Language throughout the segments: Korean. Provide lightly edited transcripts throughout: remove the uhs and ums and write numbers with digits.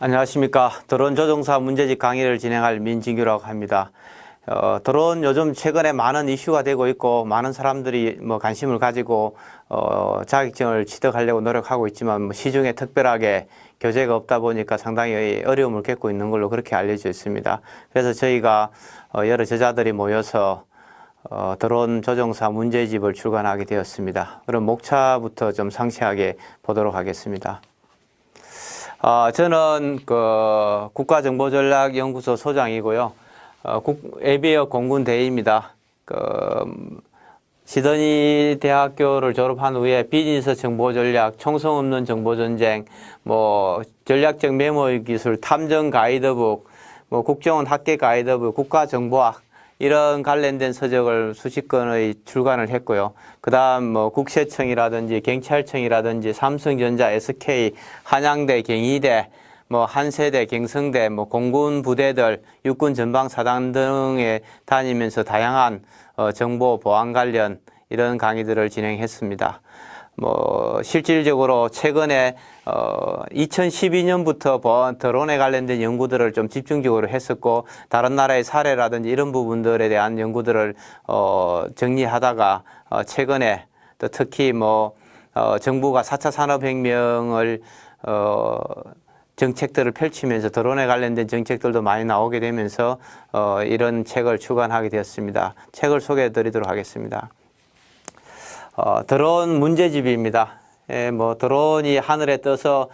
안녕하십니까. 드론 조종사 문제집 강의를 진행할 민진규라고 합니다. 드론 요즘 최근에 많은 이슈가 되고 있고 많은 사람들이 관심을 가지고 자격증을 취득하려고 노력하고 있지만 시중에 특별하게 교재가 없다 보니까 상당히 어려움을 겪고 있는 걸로 그렇게 알려져 있습니다. 그래서 저희가 여러 저자들이 모여서 드론 조종사 문제집을 출간하게 되었습니다. 그럼 목차부터 좀 상세하게 보도록 하겠습니다. 저는 국가정보전략연구소 소장이고요. 에비어 공군대위입니다. 시드니 대학교를 졸업한 후에 비즈니스 정보전략, 총성 없는 정보전쟁, 전략적 메모 기술, 탐정 가이드북, 국정원 학계 가이드북, 국가정보학 이런 관련된 서적을 수십 권의 출간을 했고요. 그 다음 국세청이라든지 경찰청이라든지 삼성전자, SK, 한양대, 경희대, 한세대, 경성대, 공군 부대들, 육군 전방사단 등에 다니면서 다양한 정보 보안 관련 이런 강의들을 진행했습니다. 실질적으로 최근에 2012년부터 드론에 관련된 연구들을 좀 집중적으로 했었고 다른 나라의 사례라든지 이런 부분들에 대한 연구들을 정리하다가 최근에 또 특히 정부가 4차 산업혁명을 정책들을 펼치면서 드론에 관련된 정책들도 많이 나오게 되면서 이런 책을 출간하게 되었습니다. 책을 소개해 드리도록 하겠습니다. 드론 문제집입니다. 드론이 하늘에 떠서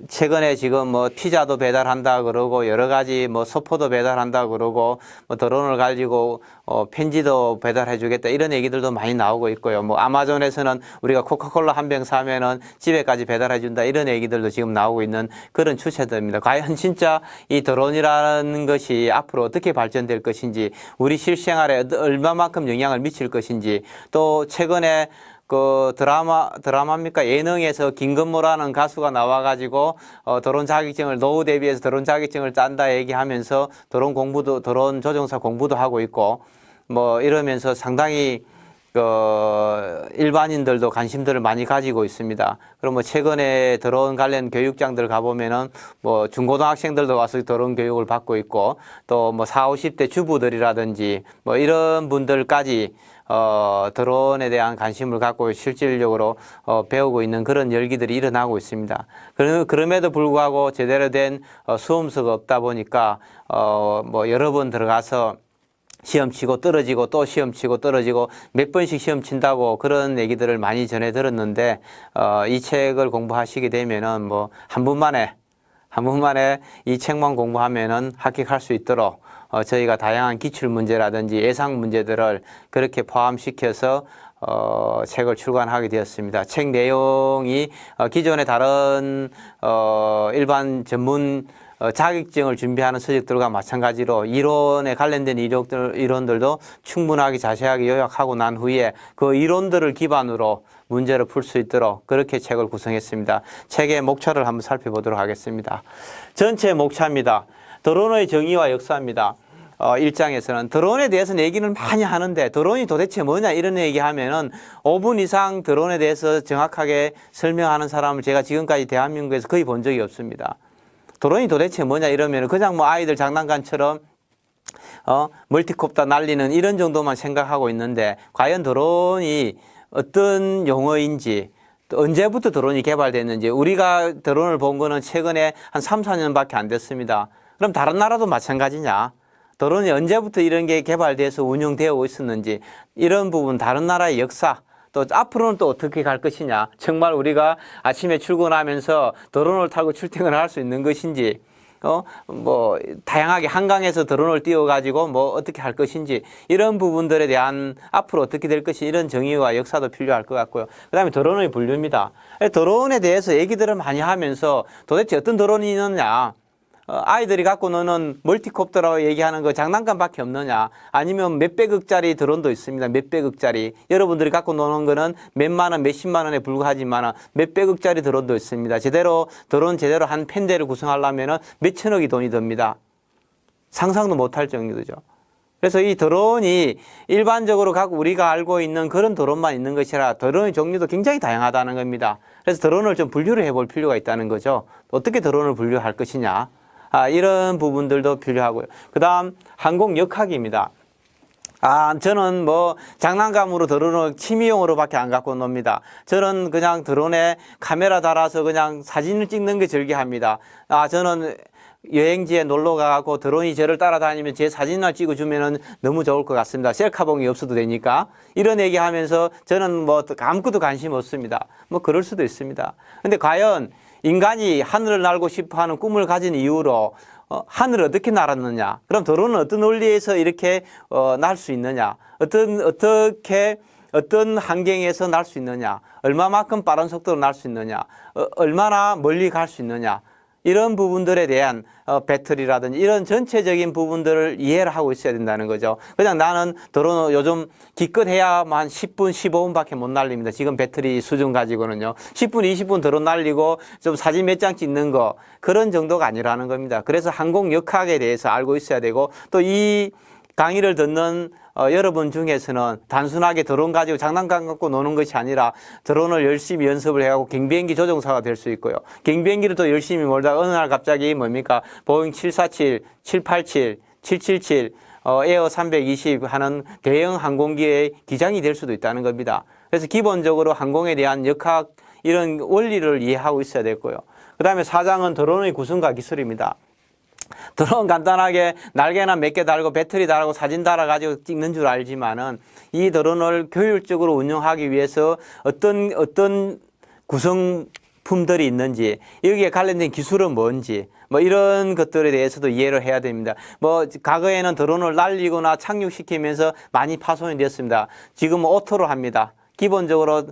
최근에 지금 피자도 배달한다 그러고 여러 가지 소포도 배달한다 그러고 드론을 가지고 편지도 배달해 주겠다 이런 얘기들도 많이 나오고 있고요. 아마존에서는 우리가 코카콜라 한 병 사면은 집에까지 배달해 준다 이런 얘기들도 지금 나오고 있는 그런 추세들입니다. 과연 진짜 이 드론이라는 것이 앞으로 어떻게 발전될 것인지 우리 실생활에 얼마만큼 영향을 미칠 것인지 또 최근에 드라마입니까? 예능에서 김건모라는 가수가 나와가지고, 드론 자격증을, 노후 대비해서 드론 자격증을 딴다 얘기하면서 드론 조종사 공부도 하고 있고, 이러면서 상당히, 일반인들도 관심들을 많이 가지고 있습니다. 그럼 최근에 드론 관련 교육장들 가보면은, 중고등학생들도 와서 드론 교육을 받고 있고, 또 40, 50대 주부들이라든지, 이런 분들까지, 드론에 대한 관심을 갖고 실질적으로 배우고 있는 그런 열기들이 일어나고 있습니다. 그럼에도 불구하고 제대로 된 수험서가 없다 보니까 여러 번 들어가서 시험 치고 떨어지고 또 시험 치고 떨어지고 몇 번씩 시험 친다고 그런 얘기들을 많이 전해 들었는데 이 책을 공부하시게 되면은 한 번만에 이 책만 공부하면은 합격할 수 있도록 저희가 다양한 기출 문제라든지 예상 문제들을 그렇게 포함시켜서 책을 출간하게 되었습니다. 책 내용이 기존의 다른 일반 전문 자격증을 준비하는 서적들과 마찬가지로 이론에 관련된 이론들도 충분하게 자세하게 요약하고 난 후에 그 이론들을 기반으로 문제를 풀 수 있도록 그렇게 책을 구성했습니다. 책의 목차를 한번 살펴보도록 하겠습니다. 전체 목차입니다. 드론의 정의와 역사입니다. 1장에서는 드론에 대해서는 얘기를 많이 하는데 드론이 도대체 뭐냐 이런 얘기하면은 5분 이상 드론에 대해서 정확하게 설명하는 사람을 제가 지금까지 대한민국에서 거의 본 적이 없습니다. 드론이 도대체 뭐냐 이러면은 그냥 아이들 장난감처럼 멀티콥터 날리는 이런 정도만 생각하고 있는데 과연 드론이 어떤 용어인지 또 언제부터 드론이 개발됐는지 우리가 드론을 본 거는 최근에 한 3, 4년밖에 안 됐습니다. 그럼 다른 나라도 마찬가지냐? 드론이 언제부터 이런 게 개발돼서 운영되어 있었는지 이런 부분 다른 나라의 역사 또 앞으로는 또 어떻게 갈 것이냐 정말 우리가 아침에 출근하면서 드론을 타고 출퇴근을 할 수 있는 것인지 다양하게 한강에서 드론을 띄워가지고 어떻게 할 것인지 이런 부분들에 대한 앞으로 어떻게 될 것이 이런 정의와 역사도 필요할 것 같고요. 그 다음에 드론의 분류입니다. 드론에 대해서 얘기들을 많이 하면서 도대체 어떤 드론이 있느냐 아이들이 갖고 노는 멀티콥터라고 얘기하는 거 장난감밖에 없느냐 아니면 몇백억짜리 드론도 있습니다. 몇백억짜리 여러분들이 갖고 노는 거는 몇만 원 몇십만 원에 불과하지만 몇백억짜리 드론도 있습니다. 드론 제대로 한 팬대를 구성하려면 몇천억이 돈이 듭니다. 상상도 못할 정도죠. 그래서 이 드론이 일반적으로 각 우리가 알고 있는 그런 드론만 있는 것이 아니라 드론의 종류도 굉장히 다양하다는 겁니다. 그래서 드론을 좀 분류를 해볼 필요가 있다는 거죠. 어떻게 드론을 분류할 것이냐. 이런 부분들도 필요하고요. 그 다음 항공 역학입니다. 저는 뭐 장난감으로 드론을 취미용으로밖에 안 갖고 놉니다. 저는 그냥 드론에 카메라 달아서 그냥 사진을 찍는 게 즐겨합니다. 저는 여행지에 놀러 가고 드론이 저를 따라다니면 제 사진을 찍어주면은 너무 좋을 것 같습니다. 셀카봉이 없어도 되니까. 이런 얘기 하면서 저는 뭐 아무것도 관심 없습니다. 뭐 그럴 수도 있습니다. 근데 과연 인간이 하늘을 날고 싶어 하는 꿈을 가진 이유로 하늘을 어떻게 날았느냐? 그럼 드론은 어떤 원리에서 이렇게 날 수 있느냐? 어떤 환경에서 날 수 있느냐? 얼마만큼 빠른 속도로 날 수 있느냐? 얼마나 멀리 갈 수 있느냐? 이런 부분들에 대한 배터리라든지 이런 전체적인 부분들을 이해를 하고 있어야 된다는 거죠. 그냥 나는 드론 요즘 기껏해야만 10분, 15분밖에 못 날립니다. 지금 배터리 수준 가지고는요. 10분, 20분 드론 날리고 좀 사진 몇 장 찍는 거 그런 정도가 아니라는 겁니다. 그래서 항공 역학에 대해서 알고 있어야 되고 또 이 강의를 듣는 여러분 중에서는 단순하게 드론 가지고 장난감 갖고 노는 것이 아니라 드론을 열심히 연습을 해가고 경비행기 조종사가 될 수 있고요. 경비행기를 또 열심히 몰다가 어느 날 갑자기 뭡니까? 보잉 747, 787, 777, 에어 320 하는 대형 항공기의 기장이 될 수도 있다는 겁니다. 그래서 기본적으로 항공에 대한 역학 이런 원리를 이해하고 있어야 되고요. 그 다음에 4장은 드론의 구성과 기술입니다. 드론 간단하게 날개나 몇 개 달고 배터리 달고 사진 달아가지고 찍는 줄 알지만은 이 드론을 효율적으로 운영하기 위해서 어떤 구성품들이 있는지 여기에 관련된 기술은 뭔지 뭐 이런 것들에 대해서도 이해를 해야 됩니다. 뭐 과거에는 드론을 날리거나 착륙시키면서 많이 파손이 되었습니다. 지금은 오토로 합니다. 기본적으로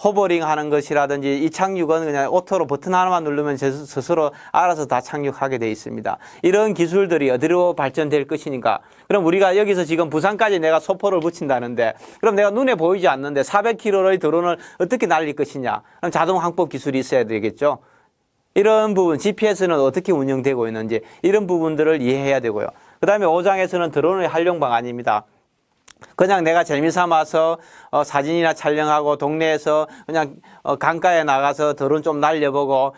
호버링 하는 것이라든지 이 착륙은 그냥 오토로 버튼 하나만 누르면 스스로 알아서 다 착륙하게 되어 있습니다. 이런 기술들이 어디로 발전될 것이니까. 그럼 우리가 여기서 지금 부산까지 내가 소포를 붙인다는데 그럼 내가 눈에 보이지 않는데 400km의 드론을 어떻게 날릴 것이냐. 그럼 자동 항법 기술이 있어야 되겠죠. 이런 부분, GPS는 어떻게 운영되고 있는지 이런 부분들을 이해해야 되고요. 그 다음에 5장에서는 드론의 활용 방안입니다. 그냥 내가 재미삼아서 사진이나 촬영하고 동네에서 그냥 강가에 나가서 드론 좀 날려보고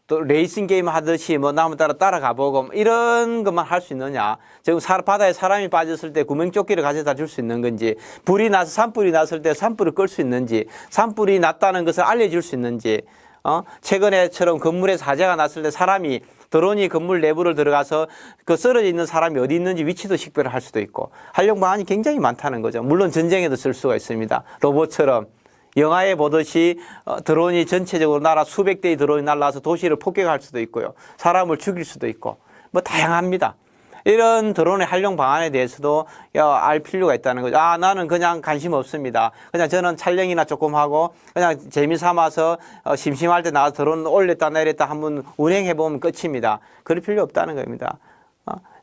또 레이싱 게임 하듯이 뭐 나무 따라가보고 이런 것만 할 수 있느냐. 지금 바다에 사람이 빠졌을 때 구명조끼를 가져다 줄 수 있는 건지 불이 나서 산불이 났을 때 산불을 끌 수 있는지 산불이 났다는 것을 알려줄 수 있는지 최근에처럼 건물에 화재가 났을 때 사람이 드론이 건물 내부를 들어가서 그 쓰러져 있는 사람이 어디 있는지 위치도 식별을 할 수도 있고 활용 방안이 굉장히 많다는 거죠. 물론 전쟁에도 쓸 수가 있습니다. 로봇처럼 영화에 보듯이 드론이 전체적으로 수백 대의 드론이 날아서 도시를 폭격할 수도 있고요. 사람을 죽일 수도 있고 뭐 다양합니다. 이런 드론의 활용 방안에 대해서도 알 필요가 있다는 거죠. 나는 그냥 관심 없습니다. 그냥 저는 촬영이나 조금 하고 그냥 재미삼아서 심심할 때 나가서 드론 올렸다 내렸다 한번 운행해보면 끝입니다. 그럴 필요 없다는 겁니다.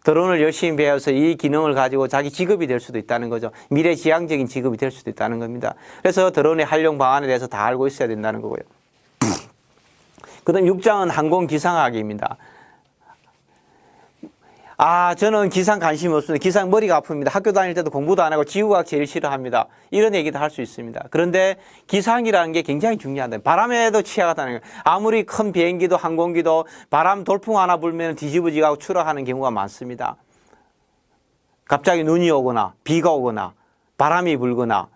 드론을 열심히 배워서 이 기능을 가지고 자기 직업이 될 수도 있다는 거죠. 미래지향적인 직업이 될 수도 있다는 겁니다. 그래서 드론의 활용 방안에 대해서 다 알고 있어야 된다는 거고요. 그 다음 6장은 항공기상학입니다. 저는 기상 관심이 없습니다. 기상 머리가 아픕니다. 학교 다닐 때도 공부도 안 하고 지구과학 제일 싫어합니다. 이런 얘기도 할 수 있습니다. 그런데 기상이라는 게 굉장히 중요하다. 바람에도 취약하다는 거예요. 아무리 큰 비행기도 항공기도 바람 돌풍 하나 불면 뒤집어지고 추락하는 경우가 많습니다. 갑자기 눈이 오거나 비가 오거나 바람이 불거나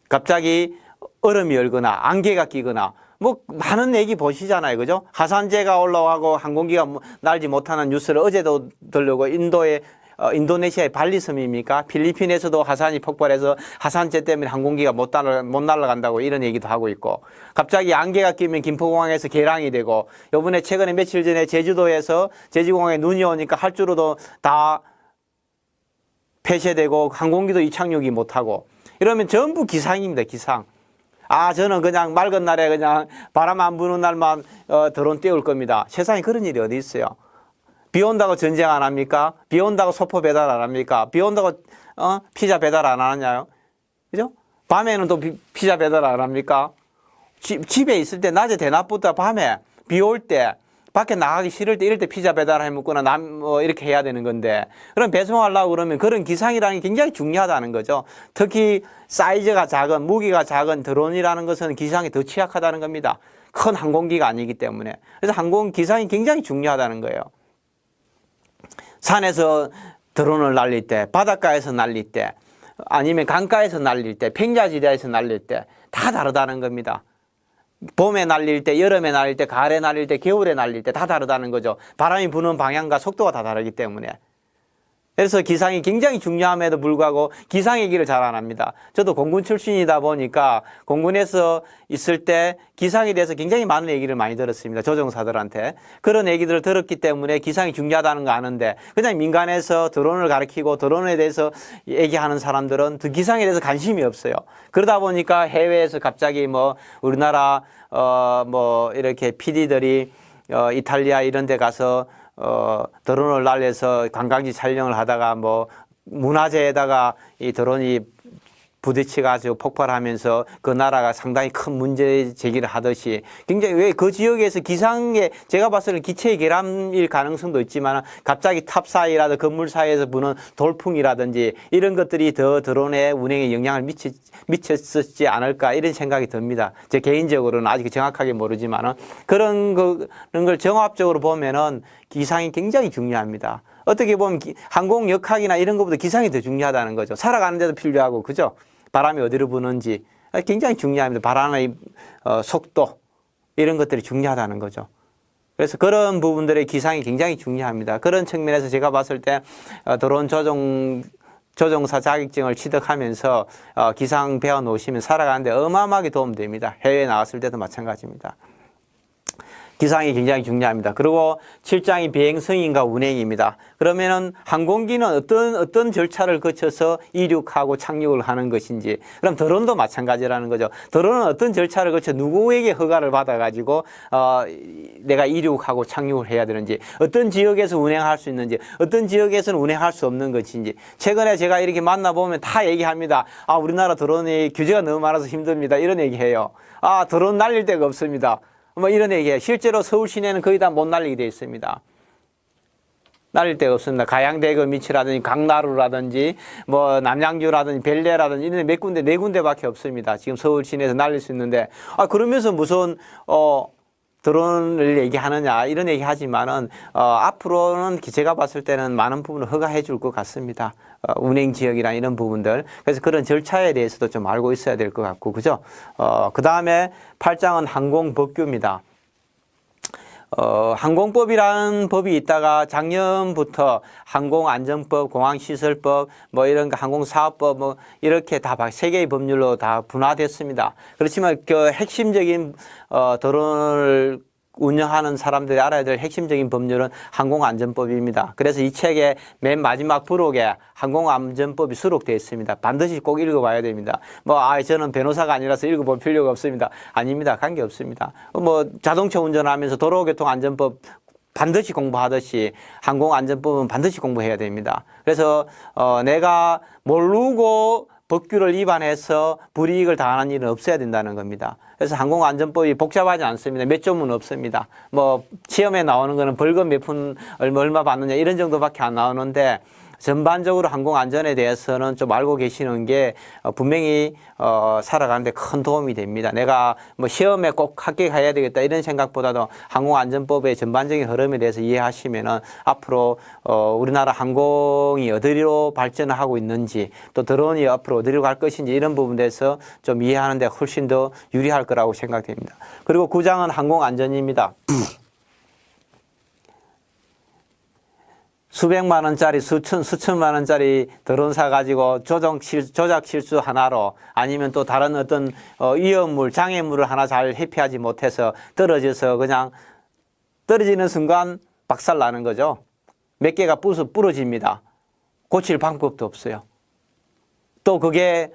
갑자기 얼음이 얼거나 안개가 끼거나 뭐 많은 얘기 보시잖아요. 그죠? 화산재가 올라가고 항공기가 날지 못하는 뉴스를 어제도 들려고 인도네시아의 발리섬입니까? 필리핀에서도 화산이 폭발해서 화산재 때문에 항공기가 못 날아간다고 이런 얘기도 하고 있고 갑자기 안개가 끼면 김포공항에서 개랑이 되고 요번에 최근에 며칠 전에 제주도에서 제주공항에 눈이 오니까 할주로도 다 폐쇄되고 항공기도 이착륙이 못하고 이러면 전부 기상입니다. 기상. 저는 그냥 맑은 날에 그냥 바람 안 부는 날만 드론 띄울 겁니다. 세상에 그런 일이 어디 있어요? 비 온다고 전쟁 안 합니까? 비 온다고 소포 배달 안 합니까? 비 온다고 피자 배달 안 하냐요? 그죠? 밤에는 또 피자 배달 안 합니까? 집에 있을 때 낮에 대낮보다 밤에 비 올 때 밖에 나가기 싫을 때 이럴 때 피자 배달해 먹거나 뭐 이렇게 해야 되는 건데, 그럼 배송하려고 그러면 그런 기상이라는 게 굉장히 중요하다는 거죠. 특히 사이즈가 작은, 무게가 작은 드론이라는 것은 기상이 더 취약하다는 겁니다. 큰 항공기가 아니기 때문에. 그래서 항공 기상이 굉장히 중요하다는 거예요. 산에서 드론을 날릴 때, 바닷가에서 날릴 때, 아니면 강가에서 날릴 때, 평야지대에서 날릴 때 다 다르다는 겁니다. 봄에 날릴 때, 여름에 날릴 때, 가을에 날릴 때, 겨울에 날릴 때 다 다르다는 거죠. 바람이 부는 방향과 속도가 다 다르기 때문에. 그래서 기상이 굉장히 중요함에도 불구하고 기상 얘기를 잘 안 합니다. 저도 공군 출신이다 보니까 공군에서 있을 때 기상에 대해서 굉장히 많은 얘기를 많이 들었습니다. 조종사들한테. 그런 얘기들을 들었기 때문에 기상이 중요하다는 거 아는데, 그냥 민간에서 드론을 가르치고 드론에 대해서 얘기하는 사람들은 그 기상에 대해서 관심이 없어요. 그러다 보니까 해외에서 갑자기 뭐 우리나라 뭐 이렇게 PD들이 이탈리아 이런 데 가서 드론을 날려서 관광지 촬영을 하다가 뭐 문화재에다가 이 드론이 부딪혀가지고 폭발하면서 그 나라가 상당히 큰 문제 제기를 하듯이, 굉장히 왜 그 지역에서 기상에 제가 봤을 때 기체의 결함일 가능성도 있지만 갑자기 탑 사이라든지 건물 사이에서 부는 돌풍이라든지 이런 것들이 더 드론의 운행에 영향을 미쳤지 않을까 이런 생각이 듭니다. 제 개인적으로는 아직 정확하게 모르지만 그런 걸 종합적으로 보면은 기상이 굉장히 중요합니다. 어떻게 보면 항공 역학이나 이런 것보다 기상이 더 중요하다는 거죠. 살아가는 데도 필요하고, 그죠? 바람이 어디로 부는지 굉장히 중요합니다. 바람의 속도 이런 것들이 중요하다는 거죠. 그래서 그런 부분들의 기상이 굉장히 중요합니다. 그런 측면에서 제가 봤을 때 드론 조종사 자격증을 취득하면서 기상 배워 놓으시면 살아가는데 어마어마하게 도움됩니다. 해외에 나갔을 때도 마찬가지입니다. 기상이 굉장히 중요합니다. 그리고 7장이 비행 승인과 운행입니다. 그러면은 항공기는 어떤 절차를 거쳐서 이륙하고 착륙을 하는 것인지, 그럼 드론도 마찬가지라는 거죠. 드론은 어떤 절차를 거쳐 누구에게 허가를 받아가지고 내가 이륙하고 착륙을 해야 되는지, 어떤 지역에서 운행할 수 있는지, 어떤 지역에서는 운행할 수 없는 것인지. 최근에 제가 이렇게 만나보면 다 얘기합니다. 우리나라 드론이 규제가 너무 많아서 힘듭니다. 이런 얘기해요. 드론 날릴 데가 없습니다. 뭐 이런 얘기예요. 실제로 서울 시내는 거의 다 못 날리게 되어 있습니다. 날릴 데가 없습니다. 가양대교 밑이라든지 강나루라든지 뭐 남양주라든지 벨레라든지 이런 몇 군데, 네 군데밖에 없습니다. 지금 서울 시내에서 날릴 수 있는데, 그러면서 무슨 드론을 얘기하느냐 이런 얘기 하지만은 앞으로는 제가 봤을 때는 많은 부분을 허가해 줄 것 같습니다. 운행 지역이나 이런 부분들. 그래서 그런 절차에 대해서도 좀 알고 있어야 될 것 같고, 그죠? 그 다음에 8장은 항공법규입니다. 항공법이라는 법이 있다가 작년부터 항공안전법, 공항시설법, 뭐 이런 항공사업법, 뭐 이렇게 다 세 개의 법률로 다 분화됐습니다. 그렇지만 그 핵심적인 드론을 운영하는 사람들이 알아야 될 핵심적인 법률은 항공안전법입니다. 그래서 이 책의 맨 마지막 부록에 항공안전법이 수록되어 있습니다. 반드시 꼭 읽어봐야 됩니다. 저는 변호사가 아니라서 읽어볼 필요가 없습니다. 아닙니다. 관계없습니다. 자동차 운전하면서 도로교통안전법 반드시 공부하듯이 항공안전법은 반드시 공부해야 됩니다. 그래서 내가 모르고 법규를 위반해서 불이익을 당하는 일은 없어야 된다는 겁니다. 그래서 항공안전법이 복잡하지 않습니다. 몇 조문 없습니다. 시험에 나오는 거는 벌금 몇 푼 얼마 받느냐 이런 정도밖에 안 나오는데, 전반적으로 항공안전에 대해서는 좀 알고 계시는 게 분명히 살아가는데 큰 도움이 됩니다. 내가 시험에 꼭 합격해야 되겠다 이런 생각보다도 항공안전법의 전반적인 흐름에 대해서 이해하시면은 앞으로 우리나라 항공이 어디로 발전을 하고 있는지, 또 드론이 앞으로 어디로 갈 것인지 이런 부분에서 좀 이해하는 데 훨씬 더 유리할 거라고 생각됩니다. 그리고 9장은 항공안전입니다. 수백만 원짜리, 수천만 원짜리 드론 사가지고 조작 실수 하나로, 아니면 또 다른 어떤 위험물, 장애물을 하나 잘 회피하지 못해서 떨어져서 그냥 떨어지는 순간 박살 나는 거죠. 몇 개가 부러집니다. 고칠 방법도 없어요. 또 그게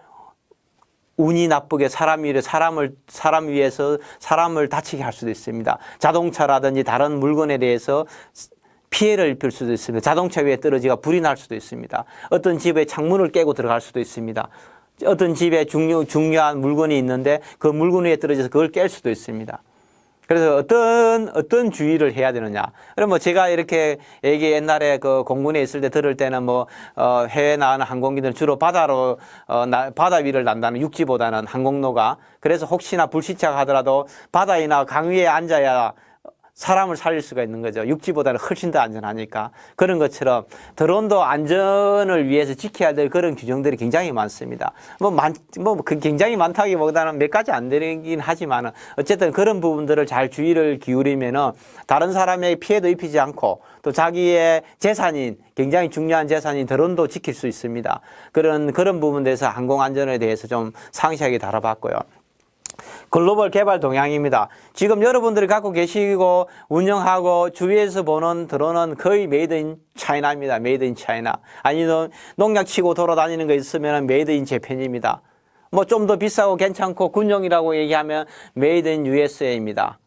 운이 나쁘게 사람 위에서 사람을 다치게 할 수도 있습니다. 자동차라든지 다른 물건에 대해서 피해를 입힐 수도 있습니다. 자동차 위에 떨어지가 불이 날 수도 있습니다. 어떤 집에 창문을 깨고 들어갈 수도 있습니다. 어떤 집에 중요한 물건이 있는데 그 물건 위에 떨어져서 그걸 깰 수도 있습니다. 그래서 어떤 주의를 해야 되느냐. 그럼 뭐 제가 이렇게 얘기 옛날에 그 공군에 있을 때 들을 때는 뭐, 해외 나가는 항공기들은 주로 바다로, 바다 위를 난다는 육지보다는 항공로가. 그래서 혹시나 불시착 하더라도 바다이나 강 위에 앉아야 사람을 살릴 수가 있는 거죠. 육지보다는 훨씬 더 안전하니까. 그런 것처럼 드론도 안전을 위해서 지켜야 될 그런 규정들이 굉장히 많습니다. 굉장히 많다기보다는 몇 가지 안 되긴 하지만은 어쨌든 그런 부분들을 잘 주의를 기울이면은 다른 사람에게 피해도 입히지 않고 또 자기의 재산인 굉장히 중요한 재산인 드론도 지킬 수 있습니다. 그런 부분에 대해서 항공 안전에 대해서 좀 상세하게 다뤄봤고요. 글로벌 개발 동향입니다. 지금 여러분들이 갖고 계시고 운영하고 주위에서 보는 드론은 거의 메이드 인 차이나입니다. 메이드 인 차이나. 아니면 농약 치고 돌아다니는 거 있으면 메이드 인 재팬입니다. 뭐 좀 더 비싸고 괜찮고 군용이라고 얘기하면 메이드 인 USA입니다.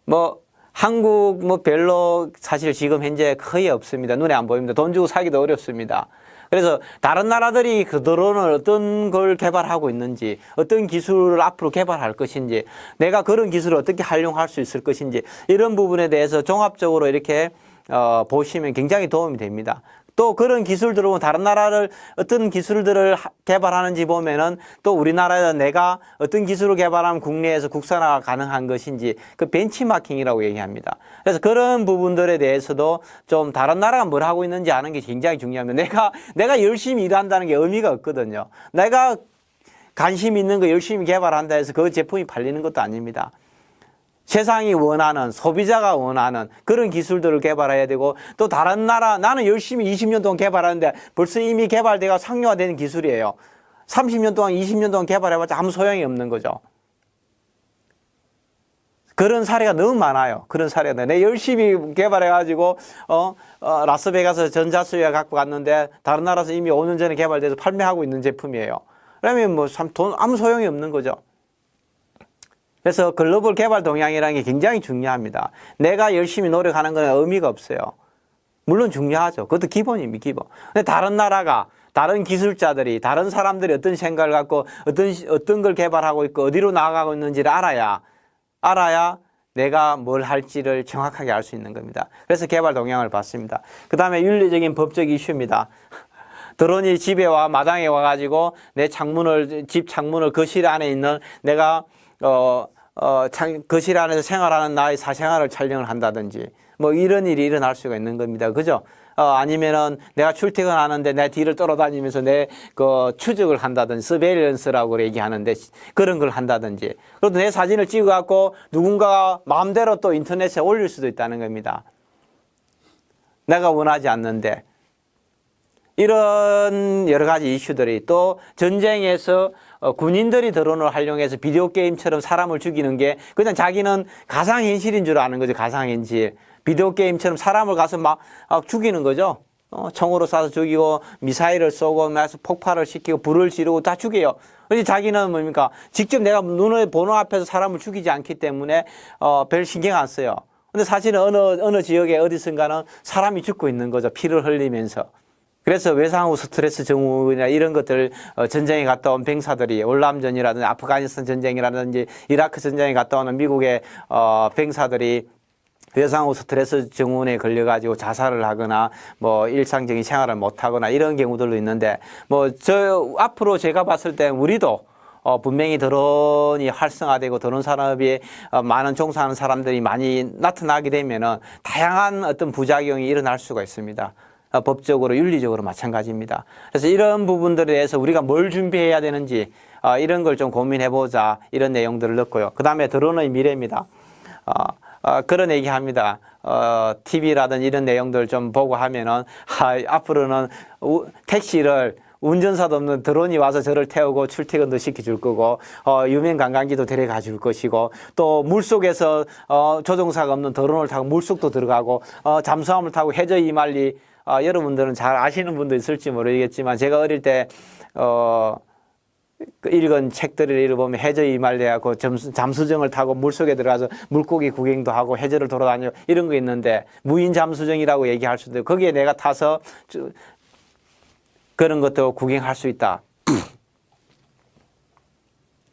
뭐 한국 뭐 별로 사실 지금 현재 거의 없습니다. 눈에 안 보입니다. 돈 주고 사기도 어렵습니다. 그래서 다른 나라들이 그 드론을 어떤 걸 개발하고 있는지, 어떤 기술을 앞으로 개발할 것인지, 내가 그런 기술을 어떻게 활용할 수 있을 것인지 이런 부분에 대해서 종합적으로 이렇게 보시면 굉장히 도움이 됩니다. 또 그런 기술들을 보면 다른 나라를 어떤 기술들을 개발하는지 보면은 또 우리나라에서 내가 어떤 기술을 개발하면 국내에서 국산화가 가능한 것인지 그 벤치마킹이라고 얘기합니다. 그래서 그런 부분들에 대해서도 좀 다른 나라가 뭘 하고 있는지 아는 게 굉장히 중요합니다. 내가 열심히 일한다는 게 의미가 없거든요. 내가 관심 있는 거 열심히 개발한다 해서 그 제품이 팔리는 것도 아닙니다. 세상이 원하는, 소비자가 원하는 그런 기술들을 개발해야 되고 또 다른 나라, 나는 열심히 20년 동안 개발하는데 벌써 이미 개발되고 상용화된 기술이에요. 30년 동안, 20년 동안 개발해봤자 아무 소용이 없는 거죠. 그런 사례가 너무 많아요. 그런 사례가. 내가 열심히 개발해가지고, 라스베가스 전자수에 갖고 갔는데 다른 나라에서 이미 5년 전에 개발돼서 판매하고 있는 제품이에요. 그러면 뭐 아무 소용이 없는 거죠. 그래서 글로벌 개발 동향이라는 게 굉장히 중요합니다. 내가 열심히 노력하는 건 의미가 없어요. 물론 중요하죠. 그것도 기본입니다. 기본. 근데 다른 나라가, 다른 기술자들이, 다른 사람들이 어떤 생각을 갖고 어떤 걸 개발하고 있고 어디로 나아가고 있는지를 알아야 내가 뭘 할지를 정확하게 알 수 있는 겁니다. 그래서 개발 동향을 봤습니다. 그 다음에 윤리적인 법적 이슈입니다. 드론이 집에 마당에 와가지고 내 집 창문을 거실 안에 있는 내가 거실 안에서 생활하는 나의 사생활을 촬영을 한다든지, 뭐 이런 일이 일어날 수가 있는 겁니다. 그죠? 아니면은 내가 출퇴근하는데 내 뒤를 따라다니면서 추적을 한다든지, 서베일런스라고 얘기하는데 그런 걸 한다든지, 그래도 내 사진을 찍어갖고 누군가가 마음대로 또 인터넷에 올릴 수도 있다는 겁니다. 내가 원하지 않는데. 이런 여러 가지 이슈들이 또 전쟁에서 군인들이 드론을 활용해서 비디오 게임처럼 사람을 죽이는 게 그냥 자기는 가상현실인 줄 아는 거죠. 가상현실. 비디오 게임처럼 사람을 가서 막 죽이는 거죠. 총으로 쏴서 죽이고 미사일을 쏘고 폭발을 시키고 불을 지르고 다 죽여요. 그래서 자기는 뭡니까? 직접 내가 눈에 보는 앞에서 사람을 죽이지 않기 때문에 별 신경 안 써요. 근데 사실은 어느 지역에 어디선가는 사람이 죽고 있는 거죠. 피를 흘리면서. 그래서 외상 후 스트레스 증후군이나 이런 것들 전쟁에 갔다 온 병사들이 월남전이라든지 아프가니스탄 전쟁이라든지 이라크 전쟁에 갔다 오는 미국의 병사들이 외상 후 스트레스 증후군에 걸려가지고 자살을 하거나 뭐 일상적인 생활을 못하거나 이런 경우들도 있는데 앞으로 제가 봤을 때 우리도 분명히 드론이 활성화되고 드론 산업에 많은 종사하는 사람들이 많이 나타나게 되면은 다양한 어떤 부작용이 일어날 수가 있습니다. 법적으로, 윤리적으로 마찬가지입니다. 그래서 이런 부분들에 대해서 우리가 뭘 준비해야 되는지 이런 걸 좀 고민해보자 이런 내용들을 넣고요. 그 다음에 드론의 미래입니다. 그런 얘기합니다. TV라든지 이런 내용들 좀 보고 하면은 앞으로는 택시를 운전사도 없는 드론이 와서 저를 태우고 출퇴근도 시켜줄 거고 유명 관광지도 데려가 줄 것이고 또 물속에서 조종사가 없는 드론을 타고 물속도 들어가고 잠수함을 타고 해저 이말리 여러분들은 잘 아시는 분도 있을지 모르겠지만 제가 어릴 때 읽은 책들을 읽어보면 해저 이말리하고 잠수정을 타고 물속에 들어가서 물고기 구경도 하고 해저를 돌아다니고 이런 거 있는데 무인 잠수정이라고 얘기할 수도 있고 거기에 내가 타서 그런 것도 구경할 수 있다.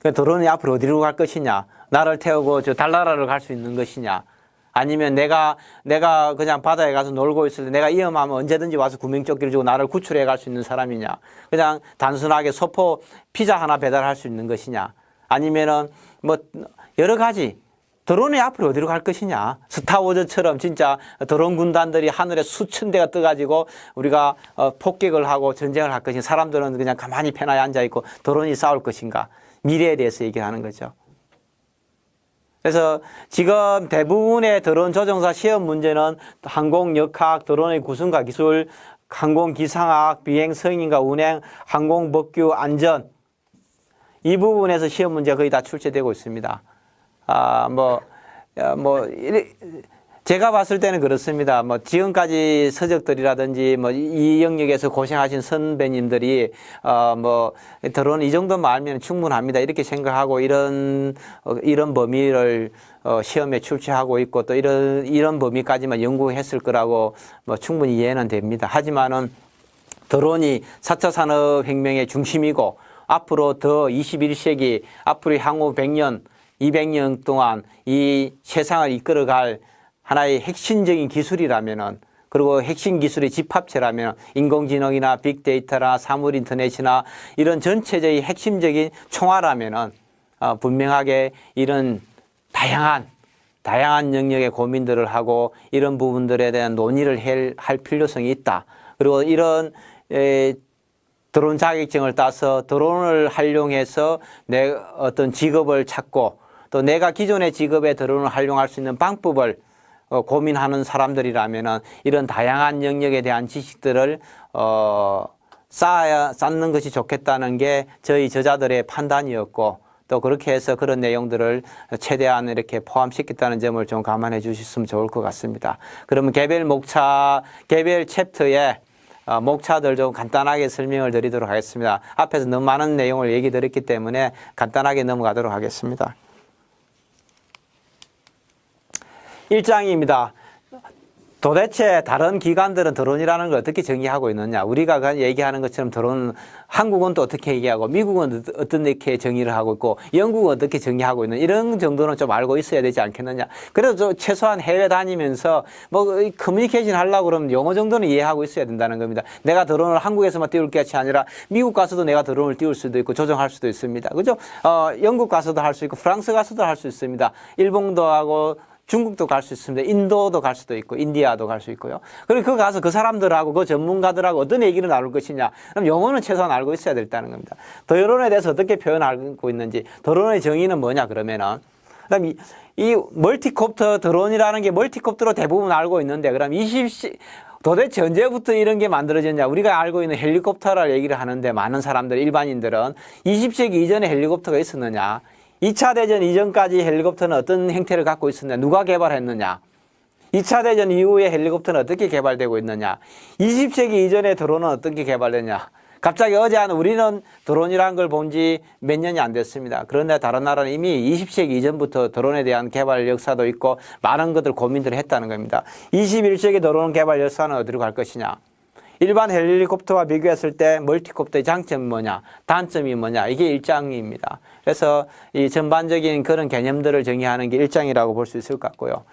드론이 앞으로 어디로 갈 것이냐. 나를 태우고 저 달나라를 갈 수 있는 것이냐? 아니면 내가 그냥 바다에 가서 놀고 있을 때 내가 위험하면 언제든지 와서 구명조끼를 주고 나를 구출해 갈 수 있는 사람이냐? 그냥 단순하게 소포 피자 하나 배달할 수 있는 것이냐? 아니면은 뭐 여러 가지 드론이 앞으로 어디로 갈 것이냐? 스타워즈처럼 진짜 드론 군단들이 하늘에 수천 대가 떠가지고 우리가 폭격을 하고 전쟁을 할 것인가? 사람들은 그냥 가만히 편하게 앉아있고 드론이 싸울 것인가? 미래에 대해서 얘기를 하는 거죠. 그래서 지금 대부분의 드론 조종사 시험 문제는 항공역학, 드론의 구성과 기술, 항공기상학, 비행 승인과 운행, 항공법규, 안전 이 부분에서 시험 문제가 거의 다 출제되고 있습니다. 제가 봤을 때는 그렇습니다. 지금까지 서적들이라든지 이 영역에서 고생하신 선배님들이 드론 이 정도만 알면 충분합니다. 이렇게 생각하고 이런 범위를 시험에 출제하고 있고 또 이런 범위까지만 연구했을 거라고 충분히 이해는 됩니다. 하지만은 드론이 4차 산업혁명의 중심이고 앞으로 더 21세기 앞으로 향후 100년, 200년 동안 이 세상을 이끌어갈 하나의 핵심적인 기술이라면은 그리고 핵심 기술의 집합체라면 인공지능이나 빅데이터나 사물인터넷이나 이런 전체적인 핵심적인 총알라면은 분명하게 이런 다양한 영역의 고민들을 하고 이런 부분들에 대한 논의를 할 필요성이 있다. 그리고 이런 드론 자격증을 따서 드론을 활용해서 내 어떤 직업을 찾고 또 내가 기존의 직업에 드론을 활용할 수 있는 방법을 고민하는 사람들이라면은 이런 다양한 영역에 대한 지식들을 쌓는 것이 좋겠다는 게 저희 저자들의 판단이었고 또 그렇게 해서 그런 내용들을 최대한 이렇게 포함시켰다는 점을 좀 감안해 주셨으면 좋을 것 같습니다. 그러면 개별 챕터에 목차들 좀 간단하게 설명을 드리도록 하겠습니다. 앞에서 너무 많은 내용을 얘기 드렸기 때문에 간단하게 넘어가도록 하겠습니다. 1장입니다. 도대체 다른 기관들은 드론이라는 걸 어떻게 정의하고 있느냐? 우리가 얘기하는 것처럼 드론, 한국은 또 어떻게 얘기하고, 미국은 어떻게 정의를 하고 있고, 영국은 어떻게 정의하고 있는 이런 정도는 좀 알고 있어야 되지 않겠느냐? 그래도 최소한 해외 다니면서 커뮤니케이션 하려고 그러면 영어 정도는 이해하고 있어야 된다는 겁니다. 내가 드론을 한국에서만 띄울 것이 아니라 미국 가서도 내가 드론을 띄울 수도 있고 조정할 수도 있습니다. 그죠? 영국 가서도 할 수 있고, 프랑스 가서도 할 수 있습니다. 일본도 하고, 중국도 갈 수 있습니다. 인도도 갈 수도 있고 인디아도 갈 수 있고요. 그리고 그 가서 그 사람들하고 그 전문가들하고 어떤 얘기를 나눌 것이냐. 그럼 영어는 최소한 알고 있어야 된다는 겁니다. 드론에 대해서 어떻게 표현하고 있는지, 드론의 정의는 뭐냐 그러면은 그다음 이 멀티콥터 드론이라는 게 멀티콥터로 대부분 알고 있는데 그럼 도대체 언제부터 이런 게 만들어졌냐. 우리가 알고 있는 헬리콥터를 얘기를 하는데 많은 사람들 일반인들은 20세기 이전에 헬리콥터가 있었느냐. 2차 대전 이전까지 헬리콥터는 어떤 형태를 갖고 있었느냐, 누가 개발했느냐, 2차 대전 이후에 헬리콥터는 어떻게 개발되고 있느냐, 20세기 이전에 드론은 어떻게 개발됐냐. 갑자기 어제 우리는 드론이라는 걸 본 지 몇 년이 안 됐습니다. 그런데 다른 나라는 이미 20세기 이전부터 드론에 대한 개발 역사도 있고 많은 것들 고민들을 했다는 겁니다. 21세기 드론 개발 역사는 어디로 갈 것이냐. 일반 헬리콥터와 비교했을 때 멀티콥터의 장점이 뭐냐, 단점이 뭐냐, 이게 1장입니다. 그래서 이 전반적인 그런 개념들을 정의하는 게 1장이라고 볼 수 있을 것 같고요.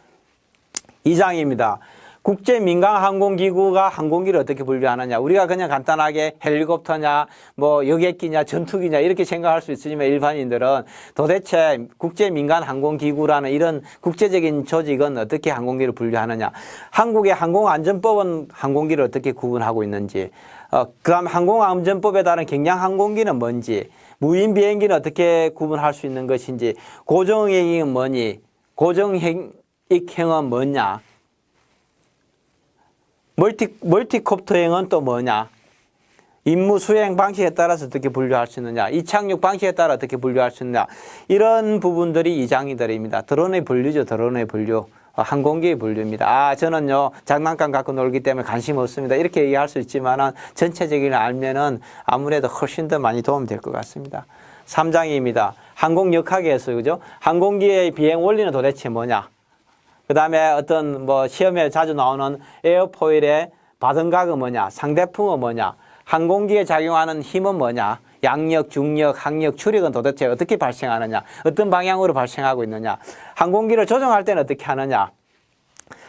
2장입니다. 국제 민간 항공기구가 항공기를 어떻게 분류하느냐. 우리가 그냥 간단하게 헬리콥터냐, 여객기냐, 전투기냐 이렇게 생각할 수 있으지만 일반인들은 도대체 국제 민간 항공기구라는 이런 국제적인 조직은 어떻게 항공기를 분류하느냐. 한국의 항공안전법은 항공기를 어떻게 구분하고 있는지, 그다음 항공안전법에 따른 경량 항공기는 뭔지, 무인 비행기는 어떻게 구분할 수 있는 것인지, 고정익은 뭐니, 고정익형은 뭐냐, 멀티콥터형은 또 뭐냐, 임무 수행 방식에 따라서 어떻게 분류할 수 있느냐, 이착륙 방식에 따라 어떻게 분류할 수 있느냐, 이런 부분들이 2장들입니다. 드론의 분류죠. 드론의 분류. 항공기의 분류입니다. 저는요, 장난감 갖고 놀기 때문에 관심 없습니다. 이렇게 얘기할 수 있지만은 전체적인 알면은 아무래도 훨씬 더 많이 도움이 될 것 같습니다. 3장입니다. 항공역학에서, 그죠? 항공기의 비행 원리는 도대체 뭐냐? 그 다음에 어떤 시험에 자주 나오는 에어포일의 바등각은 뭐냐, 상대풍은 뭐냐, 항공기에 작용하는 힘은 뭐냐, 양력, 중력, 항력, 추력은 도대체 어떻게 발생하느냐, 어떤 방향으로 발생하고 있느냐, 항공기를 조정할 때는 어떻게 하느냐,